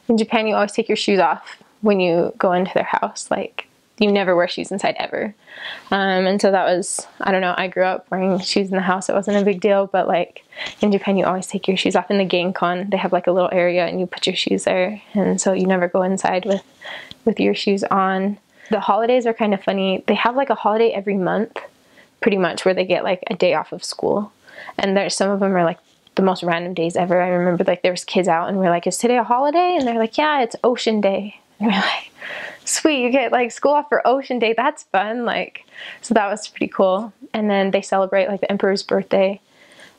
in Japan, you always take your shoes off when you go into their house. Like, you never wear shoes inside ever. And so that was, I don't know, I grew up wearing shoes in the house. It wasn't a big deal, but like in Japan, you always take your shoes off. In the Genkon, they have like a little area and you put your shoes there. And so you never go inside with your shoes on. The holidays are kind of funny. They have like a holiday every month, pretty much, where they get like a day off of school. And there's some of them are like the most random days ever. I remember like there was kids out and we're like, is today a holiday? And they're like, yeah, it's Ocean Day. And we're like, sweet, you get like school off for Ocean Day. That's fun. Like, so that was pretty cool. And then they celebrate like the emperor's birthday,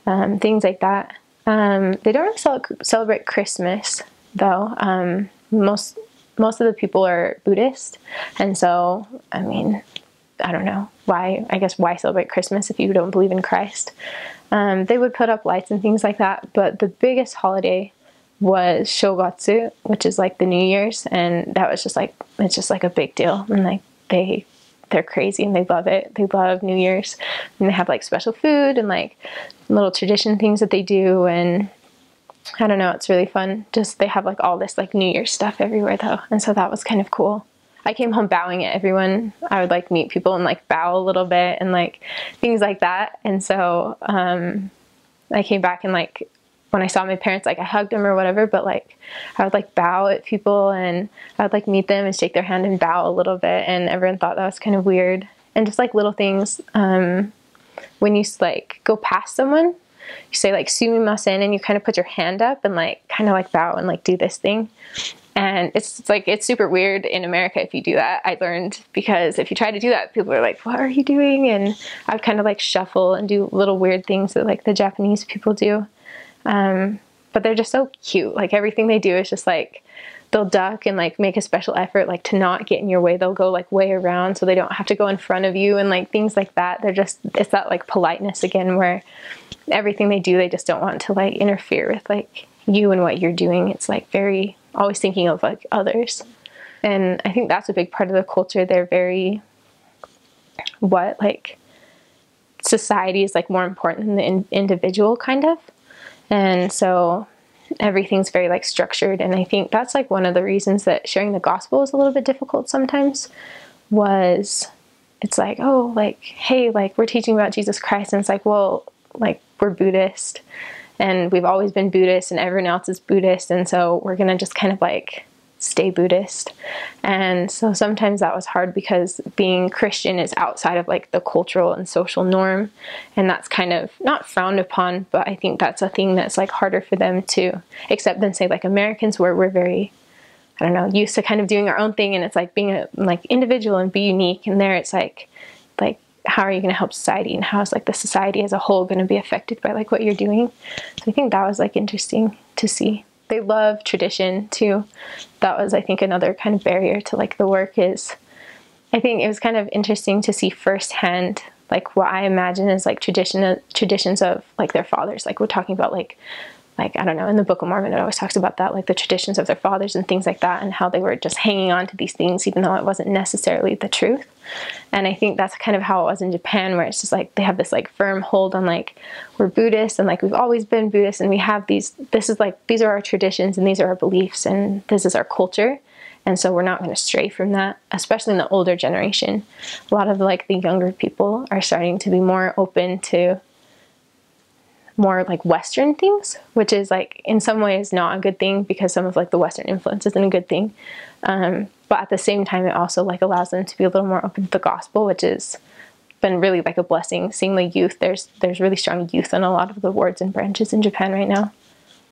things like that. They don't really celebrate Christmas though. Most of the people are Buddhist. And so, I mean, I don't know why, I guess why celebrate Christmas if you don't believe in Christ? They would put up lights and things like that. But the biggest holiday was Shogatsu, which is like the New Year's, and that was just like, it's just like a big deal, and like they're crazy and they love it. They love New Year's, and they have like special food and like little tradition things that they do, and I don't know, it's really fun. Just they have like all this like New Year's stuff everywhere though, and so that was kind of cool. I came home bowing at everyone. I would like meet people and like bow a little bit and like things like that, and so I came back and like when I saw my parents, like I hugged them or whatever, but like I would like bow at people and I would like meet them and shake their hand and bow a little bit, and everyone thought that was kind of weird. And just like little things, when you like go past someone, you say like sumimasen and you kind of put your hand up and like kind of like bow and like do this thing. And it's like, it's super weird in America if you do that. I learned, because if you try to do that, people are like, what are you doing? And I would kind of like shuffle and do little weird things that like the Japanese people do. But they're just so cute. Like everything they do is just like, they'll duck and like make a special effort like to not get in your way. They'll go like way around so they don't have to go in front of you and like things like that. They're just, it's that like politeness again, where everything they do, they just don't want to like interfere with like you and what you're doing. It's like very, always thinking of like others. And I think that's a big part of the culture. They're very, like society is like more important than the individual kind of. And so everything's very like structured. And I think that's like one of the reasons that sharing the gospel is a little bit difficult sometimes, was it's like, oh, like, hey, like we're teaching about Jesus Christ. And it's like, well, like we're Buddhist and we've always been Buddhist and everyone else is Buddhist. And so we're going to just kind of like stay Buddhist. And so sometimes that was hard because being Christian is outside of like the cultural and social norm. And that's kind of not frowned upon, but I think that's a thing that's like harder for them to accept than say like Americans, where we're very, I don't know, used to kind of doing our own thing. And it's like being a like individual and be unique. And there it's like, how are you going to help society, and how is like the society as a whole going to be affected by like what you're doing? So I think that was like interesting to see. They love tradition too. That was, I think, another kind of barrier to like the work. Is I think it was kind of interesting to see firsthand like what I imagine is like traditions of like their fathers. Like we're talking about like I don't know, in the Book of Mormon it always talks about that, like the traditions of their fathers and things like that, and how they were just hanging on to these things even though it wasn't necessarily the truth. And I think that's kind of how it was in Japan, where it's just like they have this like firm hold on like we're Buddhist and like we've always been Buddhist and we have these are our traditions and these are our beliefs and this is our culture. And so we're not going to stray from that, especially in the older generation. A lot of like the younger people are starting to be more open to more like Western things, which is like in some ways not a good thing, because some of like the Western influence isn't a good thing. But at the same time, it also like allows them to be a little more open to the gospel, which has been really like a blessing. Seeing the youth, there's really strong youth in a lot of the wards and branches in Japan right now.